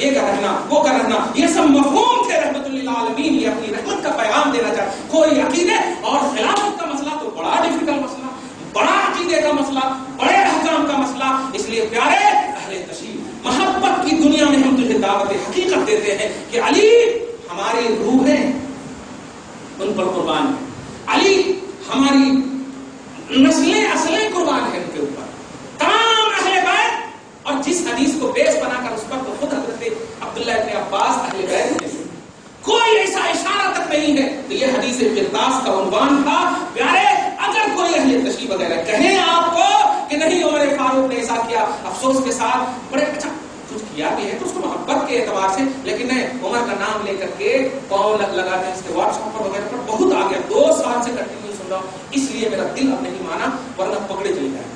یہ کر رہنا وہ کر رہنا، یہ سب مفہوم تھے رحمت للعالمین، یہ اپنی رحمت کا پیغام دینا چاہتے. کوئی عقیدے اور خلافت کا مسئلہ تو بڑا ڈیفیکلٹ مسئلہ، بڑا عقیدے کا مسئلہ، بڑے احکام کا مسئلہ. اس لیے پیارے اہل تشریف، محبت کی دنیا میں ہم تجھے دعوت حقیقت دیتے ہیں کہ علی ہماری روح ہے، ان پر قربان ہے. علی ہماری نسلیں اصلیں قربان ہے ان کے اوپر. تمام اہل بیت، اور جس حدیث کو بیس بنا کر اس پر تو خود حضرت عبداللہ ابن عباس اہل بیت ہیں، کوئی ایسا اشارہ تک نہیں ہے کہ یہ حدیث قرطاس کا عنوان تھا. پیارے اگر کوئی اہل تشریف وغیرہ کہیں آپ کو کہ نہیں عمر فاروق نے ایسا کیا، افسوس کے ساتھ بڑے اچھا کچھ کیا بھی ہے تو اس کو محبت کے اعتبار سے، لیکن نہیں عمر کا نام لے کر کے پاؤں لگاتے ہیں اس کے واٹس ایپ پر وغیرہ پر بہت آ گیا. 2 سال سے کنٹینیو سن رہا ہوں، اس لیے میرا دل اب نہیں مانا، ورنہ پکڑے چلے جائے.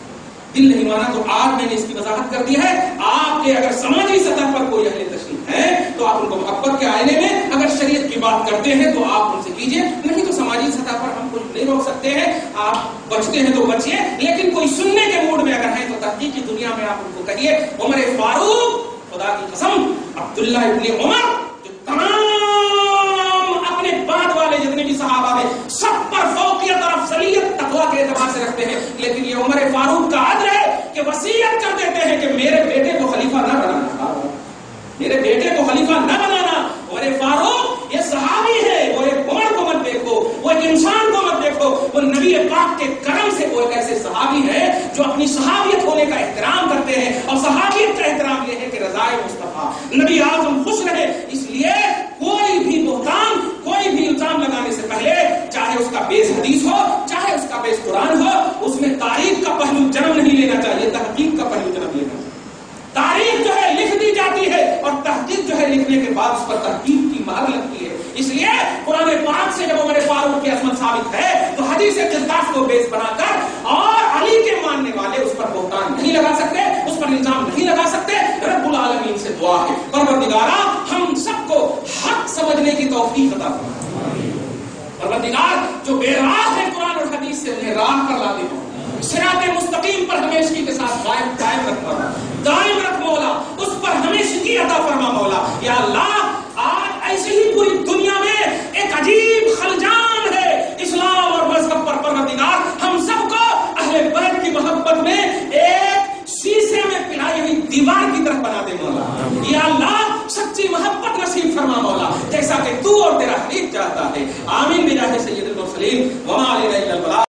دل نہیں مانا تو آج میں نے اس کی وضاحت کر دی ہے. آپ کے اگر سماجی سطح پر کوئی اہل تشریف ہے تو آپ ان کو محبت کے آئینے میں اگر شریعت کی بات کرتے ہیں تو آپ ان سے کیجئے، نہیں تو سماجی سطح پر ہم کچھ نہیں روک سکتے ہیں. آپ بچتے ہیں تو بچیے، لیکن کوئی سننے کے موڈ میں اگر ہیں تو تحقیق کی دنیا میں آپ ان کو کہیے عمر فاروق، خدا کی قسم عبداللہ ابن عمر جو تمام اپنے بعد والے جتنے بھی صحابہ ہیں سب پر فوقیت اور افضلیت تقویٰ کے اعتبار سے رکھتے ہیں، لیکن یہ عمر فاروق کا عدل ہے کہ وصیت کر دیتے ہیں کہ میرے بیٹے کو خلیفہ نہ بنانا، میرے بیٹے کو خلیفہ نہ بنانا. عمر فاروق یہ صحابی ہے، وہ ایک عمر کو مت دیکھو، وہ ایک انسان کو مت دیکھو، وہ نبی پاک کے کرم سے وہ ایک ایسے صحابی ہے جو اپنی صحابیت ہونے کا احترام کرتے ہیں. اور صحابیت کا احترام یہ ہے کہ رضائے مصطفیٰ نبی اعظم خوش رہے. اس لیے کوئی بھی بہتان، کوئی بھی الزام لگانے سے پہلے چاہے اس کا بیس حدیث ہو چاہے اس کا بیس قرآن ہو، اس میں تاریخ کا پہلو جنم نہیں لینا چاہیے، تحقیق کا پہلو جنم لینا چاہیے. تاریخ جو ہے لکھ دی جاتی ہے اور تحقیق جو ہے لکھنے کے بعد اس پر تحقیق کی مہر لگتی ہے. اس لیے قرآن پاک سے جب عمر فاروق کی عصمت ثابت ہے تو حدیث قرطاس کو بیس بنا کر اور علی کے ماننے والے اس پر بہتان نہیں لگا سکتے، اس پر الزام نہیں لگا سکتے. رب العالمین سے دعا ہے پروردگارا ہم سب کو حق سمجھنے کی توفیق عطا فرما. پروردگار جو بے راہ ہے قرآن اور حدیث سے انہیں راہ پر لا دے، صراط مستقیم پر ہمیشگی کے ساتھ قائم رکھ مولا، دائم رکھ مولا، اس پر ہمیشگی عطا فرما مولا. یا اللہ آج ایسے ہی پوری دنیا میں ایک عجیب خلجان ہے اسلام اور مذہب پر. پروردگار ہم سب کو اہل بیت کی محبت میں ایک شیشے میں پلائی ہوئی دیوار کی طرف بنا دے مولا. یا اللہ سچی محبت نصیب فرما مولا، جیسا کہ تو اور تیرا حبیب چاہتا ہے. آمین بجاہ سید المرسلین وما